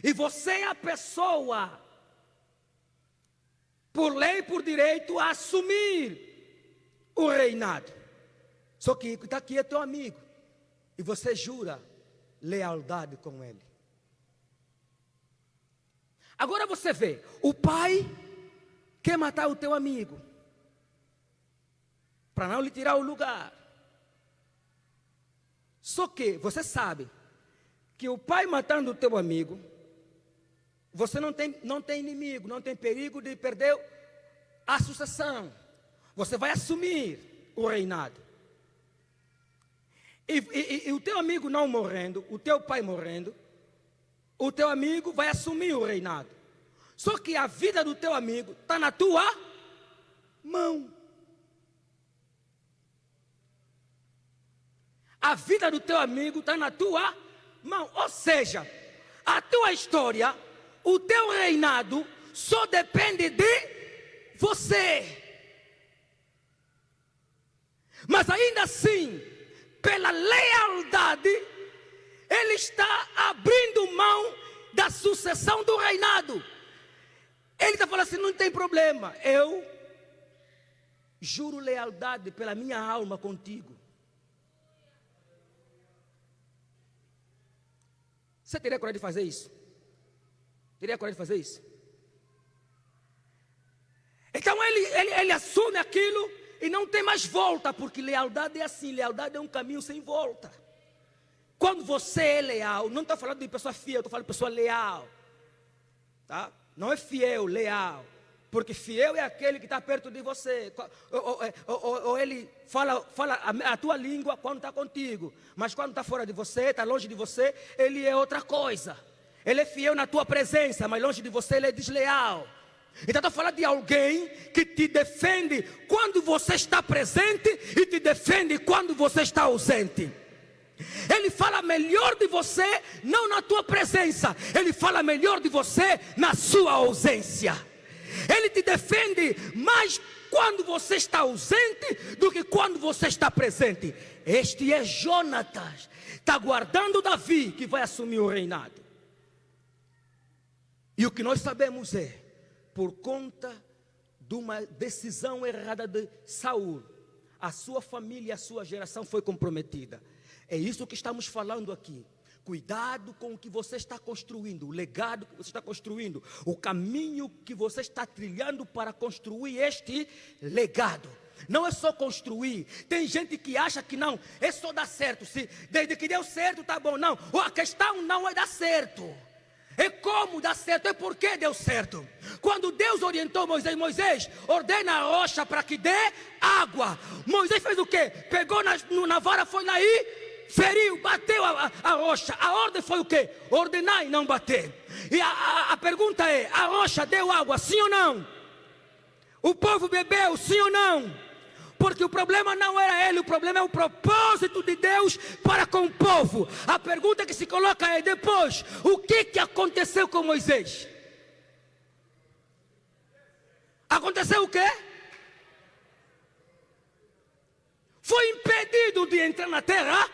E você é a pessoa, por lei e por direito, a assumir o reinado. Só que está aqui é teu amigo. E você jura lealdade com ele. Agora você vê, o pai quer matar o teu amigo, para não lhe tirar o lugar. Só que você sabe que o pai matando o teu amigo, você não tem inimigo, não tem perigo de perder a sucessão. Você vai assumir o reinado. E o teu amigo não morrendo, o teu pai morrendo, o teu amigo vai assumir o reinado. Só que a vida do teu amigo está na tua mão. A vida do teu amigo está na tua mão. Ou seja, a tua história, o teu reinado, só depende de você. Mas ainda assim, pela lealdade, ele está abrindo mão da sucessão do reinado. Ele está falando assim, não tem problema, eu juro lealdade pela minha alma contigo. Você teria coragem de fazer isso? Teria coragem de fazer isso? Então ele assume aquilo e não tem mais volta, porque lealdade é assim, lealdade é um caminho sem volta. Quando você é leal, não estou falando de pessoa fiel, estou falando de pessoa leal, tá? Não é fiel, leal, porque fiel é aquele que está perto de você, ou ele fala a tua língua quando está contigo, mas quando está fora de você, está longe de você, ele é outra coisa. Ele é fiel na tua presença, mas longe de você ele é desleal. Então estou falando de alguém que te defende quando você está presente e te defende quando você está ausente. Ele fala melhor de você, não na tua presença. Ele fala melhor de você na sua ausência. Ele te defende mais quando você está ausente do que quando você está presente. Este é Jonatas. Está guardando Davi, que vai assumir o reinado. E o que nós sabemos é, por conta de uma decisão errada de Saul, a sua família e a sua geração foi comprometida. É isso que estamos falando aqui. Cuidado com o que você está construindo, o legado que você está construindo, o caminho que você está trilhando para construir este legado. Não é só construir. Tem gente que acha que não, é só dar certo. Se desde que deu certo, tá bom. Não, a questão não é dar certo. É como dar certo, é porque deu certo. Quando Deus orientou Moisés, Moisés, ordena a rocha para que dê água. Moisés fez o quê? Pegou na vara, foi lá e feriu, bateu a rocha. A ordem foi o quê? Ordenar e não bater. E a pergunta é, a rocha deu água, sim ou não? O povo bebeu, sim ou não? Porque o problema não era ele, o problema é o propósito de Deus para com o povo. A pergunta que se coloca é depois, o que aconteceu com Moisés? Aconteceu o quê? Foi impedido de entrar na terra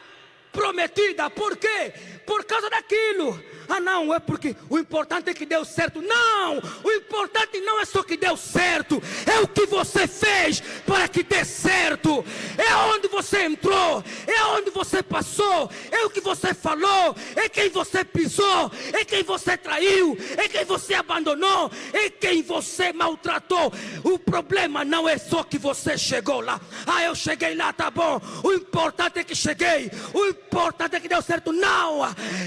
prometida. Por quê? Por causa daquilo. Ah não, é porque o importante é que deu certo. Não, o importante não é só que deu certo, é o que você fez para que dê certo. É onde você entrou, é onde você passou, é o que você falou, é quem você pisou, é quem você traiu, é quem você abandonou, é quem você maltratou. O problema não é só que você chegou lá. Ah, eu cheguei lá, tá bom. O importante é que cheguei, o importante é que deu certo. Não,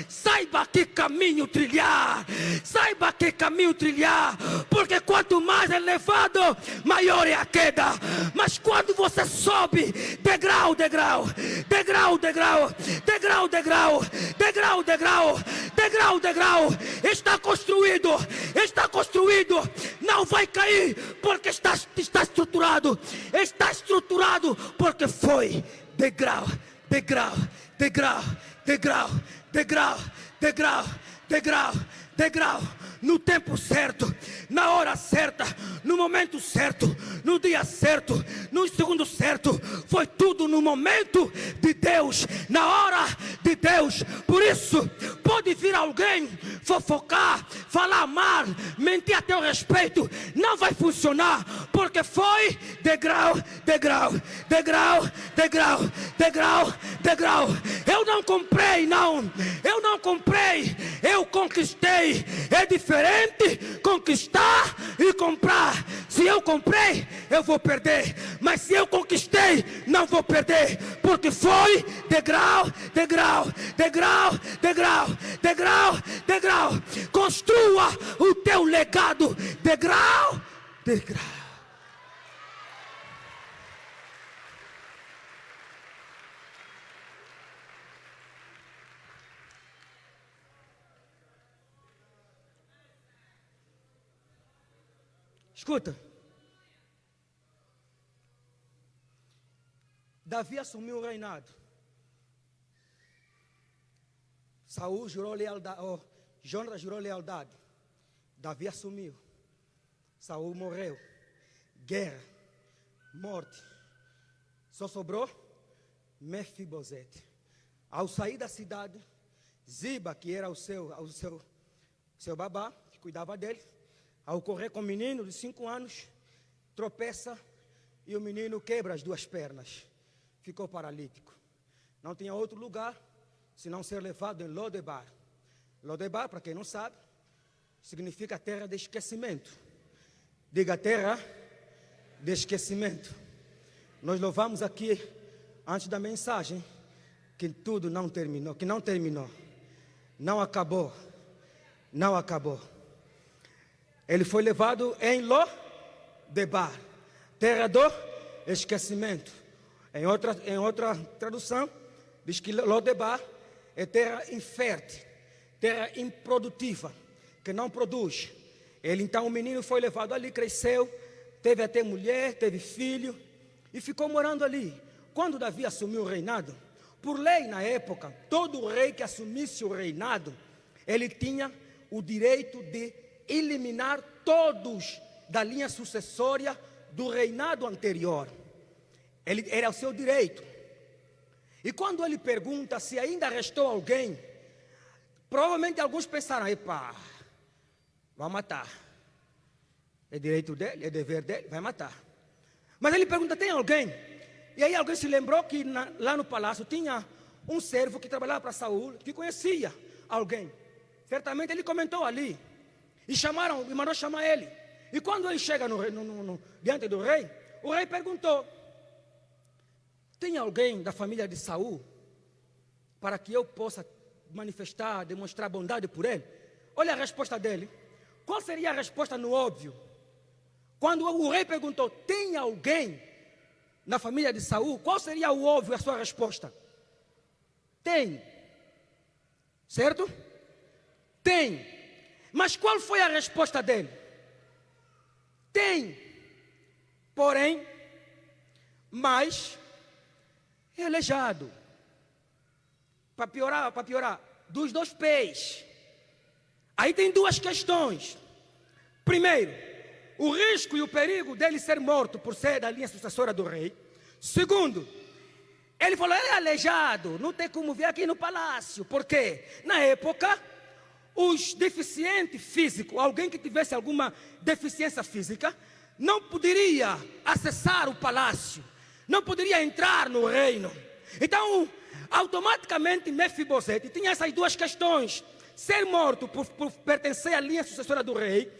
saiba que caminho trilhar, saiba que caminho trilhar, porque quanto mais elevado, maior é a queda. Mas quando você sobe, degrau, degrau, degrau, degrau, degrau, degrau, degrau, degrau, degrau, degrau, está construído, não vai cair, porque está estruturado, porque foi degrau, degrau, degrau, degrau, degrau, degrau, degrau, degrau, no tempo certo, na hora certa, no momento certo, no dia certo, no segundo certo. Foi tudo no momento de Deus, na hora de Deus. Por isso, pode vir alguém fofocar, falar mal, mentir a teu respeito, não vai funcionar, porque foi degrau, degrau, degrau, degrau, degrau, degrau. Eu não comprei, não, eu não comprei, eu conquistei. É diferente conquistar e comprar. Se eu comprei, eu vou perder, mas se eu conquistei, não vou perder, porque foi degrau, degrau, degrau, degrau, degrau, degrau. Construa o teu legado, degrau, degrau. Escuta, Davi assumiu o reinado. Saul jurou lealdade, Jonas jurou lealdade. Davi assumiu. Saul morreu. Guerra, morte. Só sobrou Mefibosete. Ao sair da cidade, Ziba, que era o seu babá, que cuidava dele, ao correr com o menino de 5 anos, tropeça e o menino quebra as 2 pernas. Ficou paralítico. Não tinha outro lugar senão ser levado em Lodebar. Lodebar, para quem não sabe, significa terra de esquecimento. Diga terra de esquecimento. Nós louvamos aqui, antes da mensagem, que tudo não terminou, que não terminou. Não acabou. Não acabou. Ele foi levado em Lodebar, terra do esquecimento. Em outra tradução, diz que Lodebar é terra infértil, terra improdutiva, que não produz. Então o menino foi levado ali, cresceu, teve até mulher, teve filho e ficou morando ali. Quando Davi assumiu o reinado, por lei na época, todo rei que assumisse o reinado, ele tinha o direito de eliminar todos da linha sucessória do reinado anterior. Era o seu direito. E quando ele pergunta se ainda restou alguém, provavelmente alguns pensaram: epa, vai matar. É direito dele, é dever dele, vai matar. Mas ele pergunta: tem alguém? E aí alguém se lembrou que lá no palácio tinha um servo que trabalhava para Saul, que conhecia alguém. Certamente ele comentou ali. E mandou chamar ele. E quando ele chega diante do rei, o rei perguntou: tem alguém da família de Saul para que eu possa manifestar, demonstrar bondade por ele? Olha a resposta dele. Qual seria a resposta no óbvio? Quando o rei perguntou: tem alguém na família de Saul? Qual seria o óbvio, a sua resposta? Tem. Certo? Tem. Mas qual foi a resposta dele? Tem. Porém, mas é aleijado. Para piorar, dos 2 pés. Aí tem 2 questões. Primeiro, o risco e o perigo dele ser morto por ser da linha sucessora do rei. Segundo, ele falou: ele é aleijado, não tem como vir aqui no palácio. Por quê? Na época, os deficientes físicos, alguém que tivesse alguma deficiência física, não poderia acessar o palácio, não poderia entrar no reino. Então, automaticamente, Mefibosete tinha essas 2 questões: ser morto por pertencer à linha sucessora do rei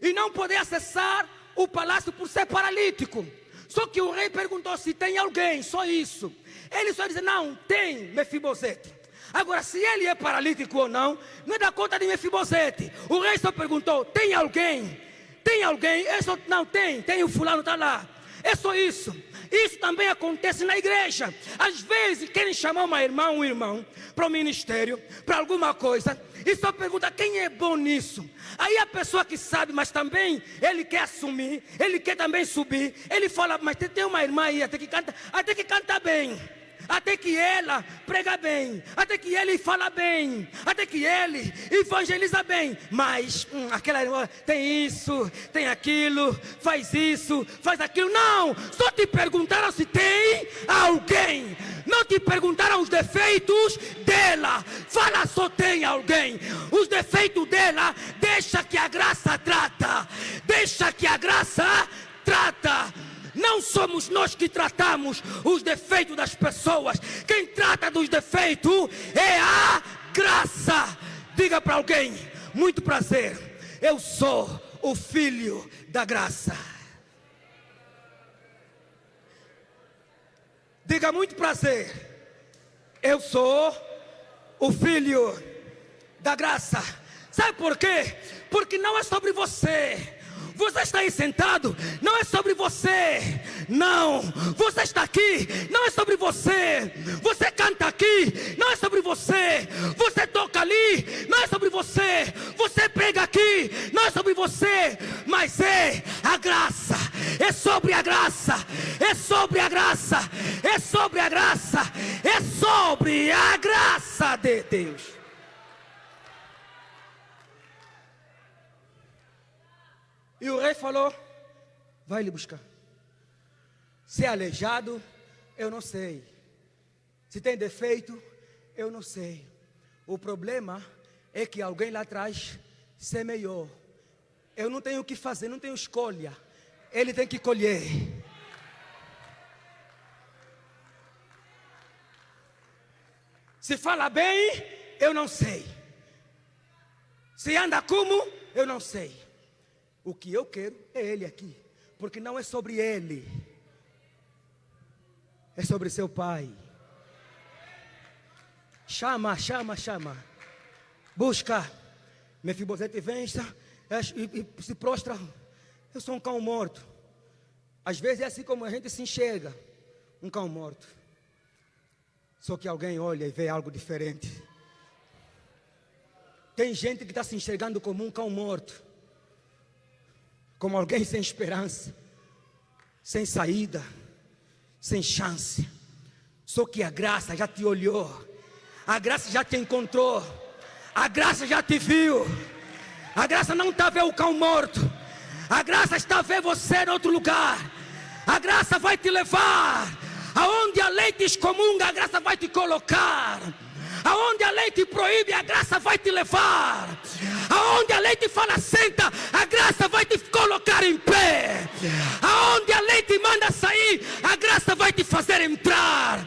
e não poder acessar o palácio por ser paralítico. Só que o rei perguntou se tem alguém, só isso. Ele só disse: não, tem, Mefibosete. Agora, se ele é paralítico ou não, não é da conta de Mefibosete. O rei só perguntou: tem alguém? Tem alguém? Não, tem o fulano, está lá. É só isso. Isso também acontece na igreja. Às vezes querem chamar uma irmã, um irmão para o ministério, para alguma coisa, e só pergunta quem é bom nisso. Aí a pessoa que sabe, mas também ele quer assumir, ele quer também subir, ele fala: mas tem uma irmã aí, até que canta bem, até que ela prega bem, até que ele fala bem, até que ele evangeliza bem. Mas aquela irmã tem isso, tem aquilo, faz isso, faz aquilo. Não, só te perguntaram se tem alguém. Não te perguntaram os defeitos dela. Fala, só tem alguém. Os defeitos dela, deixa que a graça trata. Deixa que a graça trata. Não somos nós que tratamos os defeitos das pessoas. Quem trata dos defeitos é a graça. Diga para alguém: muito prazer, eu sou o filho da graça. Diga: muito prazer, eu sou o filho da graça. Sabe por quê? Porque não é sobre você. Você está aí sentado, não é sobre você. Não, você está aqui, não é sobre você. Você canta aqui, não é sobre você. Você toca ali, não é sobre você. Você prega aqui, não é sobre você. Mas é a graça, é sobre a graça, é sobre a graça, é sobre a graça, é sobre a graça de Deus. E o rei falou: vai lhe buscar. Se é aleijado, eu não sei. Se tem defeito, eu não sei. O problema é que alguém lá atrás semeou. Eu não tenho o que fazer, não tenho escolha. Ele tem que colher. Se fala bem, eu não sei. Se anda como, eu não sei. O que eu quero é ele aqui, porque não é sobre ele, é sobre seu pai. Chama. Busca. Mefibosete vem e se prostra. Eu sou um cão morto. Às vezes é assim como a gente se enxerga, um cão morto. Só que alguém olha e vê algo diferente. Tem gente que está se enxergando como um cão morto, como alguém sem esperança, sem saída, sem chance. Só que a graça já te olhou, a graça já te encontrou, a graça já te viu. A graça não está a ver o cão morto, a graça está a ver você em outro lugar. A graça vai te levar aonde a lei te excomunga, a graça vai te colocar. Aonde a lei te proíbe, a graça vai te levar. Aonde a lei te fala senta, a graça vai te colocar em pé. Aonde a lei te manda sair, a graça vai te fazer entrar.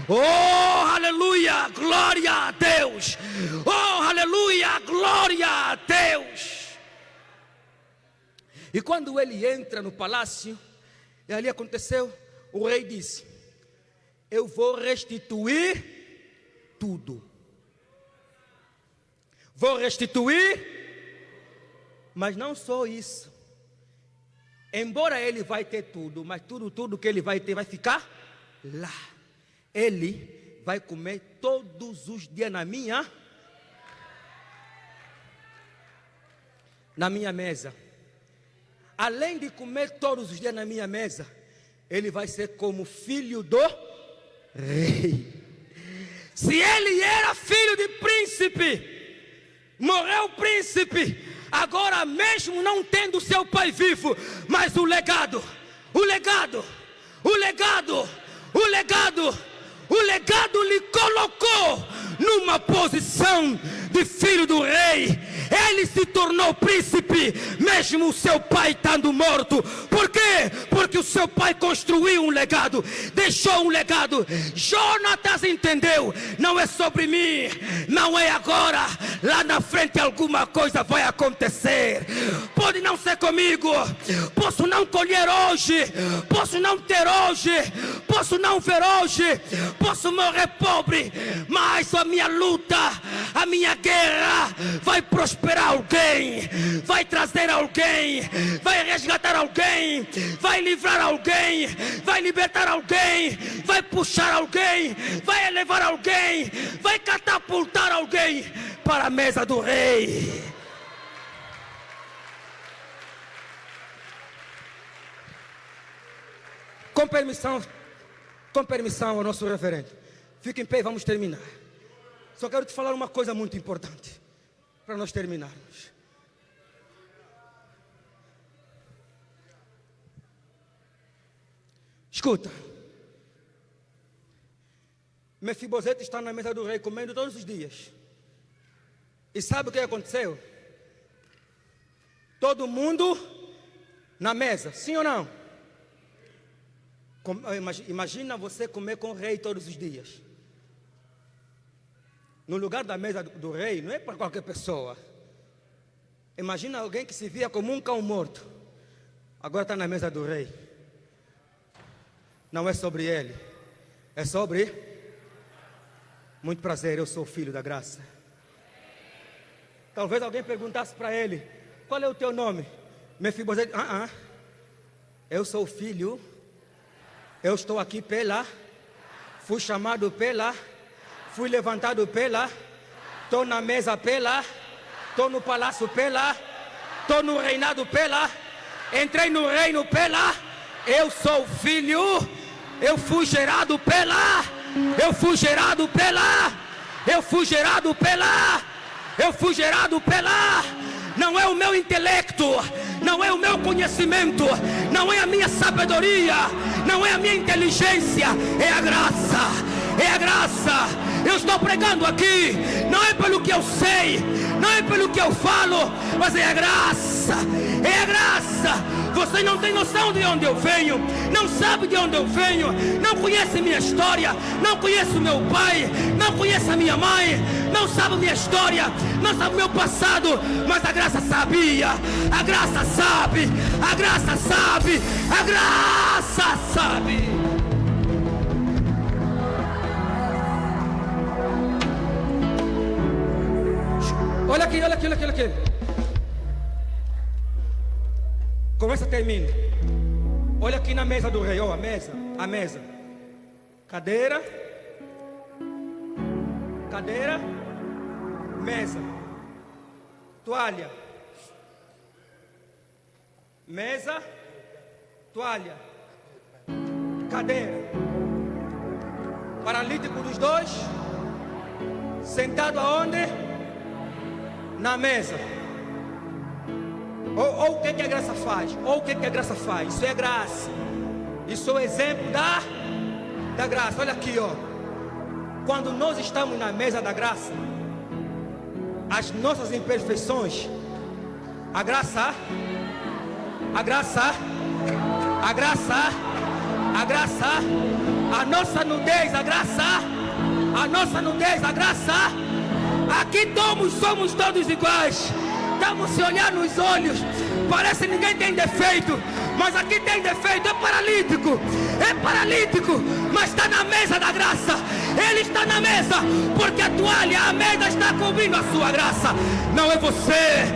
Oh, aleluia. aleluia, glória a Deus. Oh, aleluia, glória a Deus. E quando ele entra no palácio, e ali aconteceu, o rei disse: eu vou restituir tudo. Vou restituir, mas não só isso. Embora ele vai ter tudo, mas tudo que ele vai ter vai ficar lá. Ele vai comer todos os dias na minha mesa. Além de comer todos os dias na minha mesa, ele vai ser como filho do rei. Se ele era filho de príncipe, morreu o príncipe, agora mesmo não tendo seu pai vivo, mas o legado lhe colocou numa posição de filho do rei. Ele se tornou príncipe, mesmo o seu pai estando morto. Por quê? Porque o seu pai construiu um legado, deixou um legado. Jonatas entendeu, não é sobre mim, não é agora, lá na frente alguma coisa vai acontecer. Pode não ser comigo, posso não colher hoje, posso não ter hoje, posso não ver hoje, posso morrer pobre, mas a minha luta, a minha guerra vai prosperar alguém, vai trazer alguém, vai resgatar alguém, vai livrar alguém, vai libertar alguém, vai puxar alguém, vai elevar alguém, vai catapultar alguém para a mesa do rei. Com permissão ao nosso reverendo, fique em pé e vamos terminar. Só quero te falar uma coisa muito importante para nós terminarmos. Escuta, Mefibosete está na mesa do rei comendo todos os dias. E sabe o que aconteceu? Todo mundo na mesa, sim ou não? Imagina você comer com o rei todos os dias. No lugar da mesa do rei, não é para qualquer pessoa. Imagina alguém que se via como um cão morto, agora está na mesa do rei. Não é sobre ele, é sobre... Muito prazer, eu sou o filho da graça. Talvez alguém perguntasse para ele: qual é o teu nome? Mefibosete. Eu sou o filho. Eu estou aqui pela... Fui chamado pela... Fui levantado pela... Estou na mesa pela... Estou no palácio pela... Estou no reinado pela... Entrei no reino pela... Eu sou filho... Eu fui gerado pela... Eu fui gerado pela... Eu fui gerado pela... Eu fui gerado pela... Não é o meu intelecto, não é o meu conhecimento, não é a minha sabedoria, não é a minha inteligência, é a graça, é a graça. Eu estou pregando aqui, não é pelo que eu sei, não é pelo que eu falo, mas é a graça, é a graça. Você não tem noção de onde eu venho, não sabe de onde eu venho, não conhece minha história, não conhece o meu pai, não conhece a minha mãe, não sabe minha história, não sabe meu passado, mas a graça sabia, a graça sabe, a graça sabe, a graça sabe. Olha aqui, olha aqui, olha aqui, olha aqui. Começa, termina. Olha aqui na mesa do rei, ó, a mesa. Cadeira, mesa, toalha, mesa, toalha, cadeira. Paralítico dos dois, sentado aonde? Na mesa. Ou o que a graça faz? Ou o que a graça faz? Isso é graça. Isso é o exemplo da graça. Olha aqui, ó. Quando nós estamos na mesa da graça, as nossas imperfeições, a graça, a nossa nudez, a graça A nossa nudez, a graça. Aqui somos todos iguais. Estamos se olhar nos olhos. Parece que ninguém tem defeito, mas aqui tem defeito. É paralítico, mas está na mesa da graça. Ele está na mesa, porque a toalha, a mesa está cobrindo a sua graça. Não é você,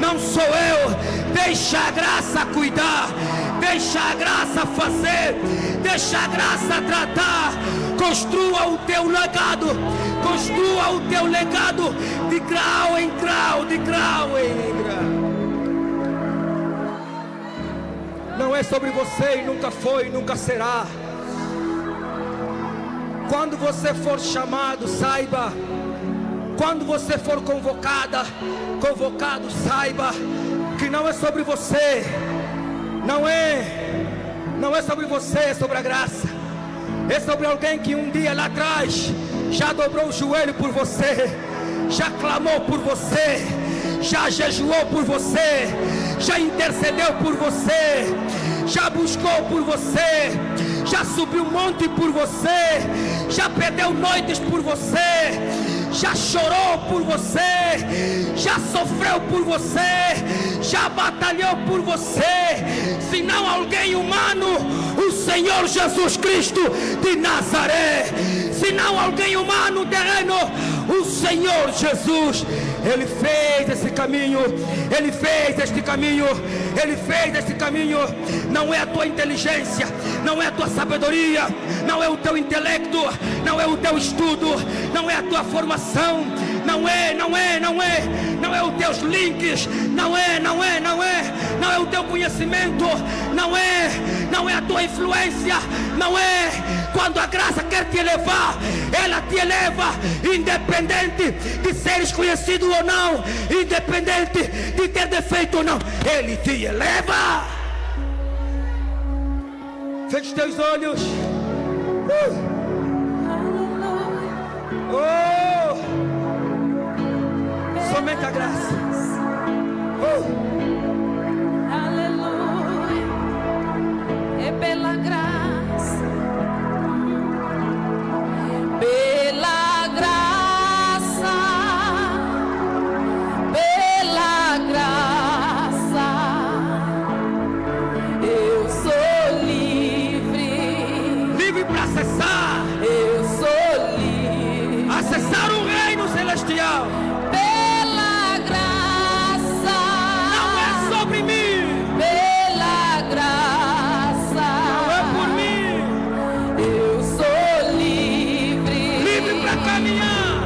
não sou eu. Deixa a graça cuidar, deixa a graça fazer, deixa a graça tratar. Construa o teu legado, construa o teu legado de grau em grau, de grau em grau. Não é sobre você e nunca foi, nunca será. Quando você for chamado, saiba. Quando você for convocado, saiba que não é sobre você. Não é sobre você, é sobre a graça. É sobre alguém que um dia lá atrás já dobrou o joelho por você, já clamou por você, já jejuou por você, já intercedeu por você, já buscou por você, já subiu um monte por você, já perdeu noites por você, já chorou por você, já sofreu por você, já batalhou por você. Se não alguém humano, o Senhor Jesus Cristo de Nazaré. Se não alguém humano terreno, o Senhor Jesus. Ele fez esse caminho, Ele fez este caminho, Ele fez este caminho. Não é a tua inteligência, não é a tua sabedoria, não é o teu intelecto, não é o teu estudo, não é a tua formação, não é os teus links, não é o teu conhecimento, não é a tua influência, não é. Quando a graça quer te elevar, ela te eleva, independente de seres conhecido ou não, independente de ter defeito ou não, Ele te eleva. Feche os teus olhos. Oh, somente a graça. Aleluia. É pela graça, pela graça, pela graça. Eu sou livre, Livre para acessar, eu sou livre. acessar o reino celestial. Pela graça, Não é sobre mim, pela graça, não é por mim. eu sou livre. Livre para caminhar.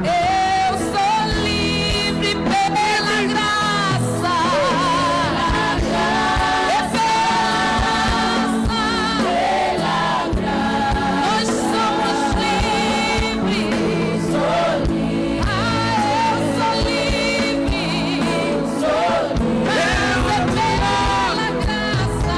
Eu sou livre pela graça. Pela graça. Nós somos livres. Sou livre. Eu sou livre. Sou livre. É pela graça.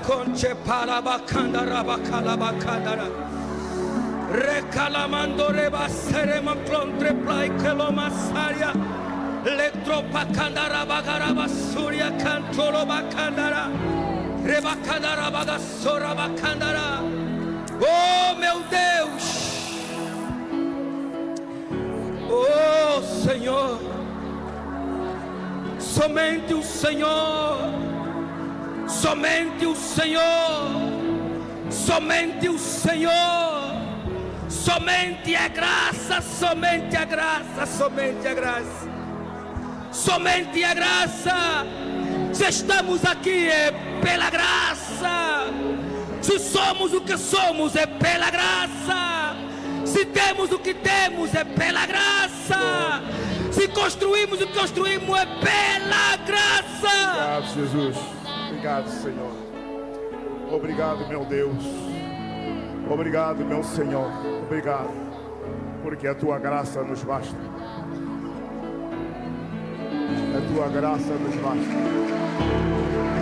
Conche para bacanda rabacala bacandara recalamando rebasere maclontre play kelomasaria electropacandara bagaraba suria cantolo bacandara rebacandara bagassora bacandara. Oh meu Deus, oh Senhor. Somente o Senhor. Somente o Senhor. Somente o Senhor. Somente a graça, somente a graça, somente a graça. Somente a graça. Se estamos aqui é pela graça. Se somos o que somos é pela graça. Se temos o que temos é pela graça. Se construímos o que construímos é pela graça. Obrigado, Jesus. Obrigado, Senhor. Obrigado, meu Deus. Obrigado, meu Senhor. Obrigado, porque a tua graça nos basta. A tua graça nos basta.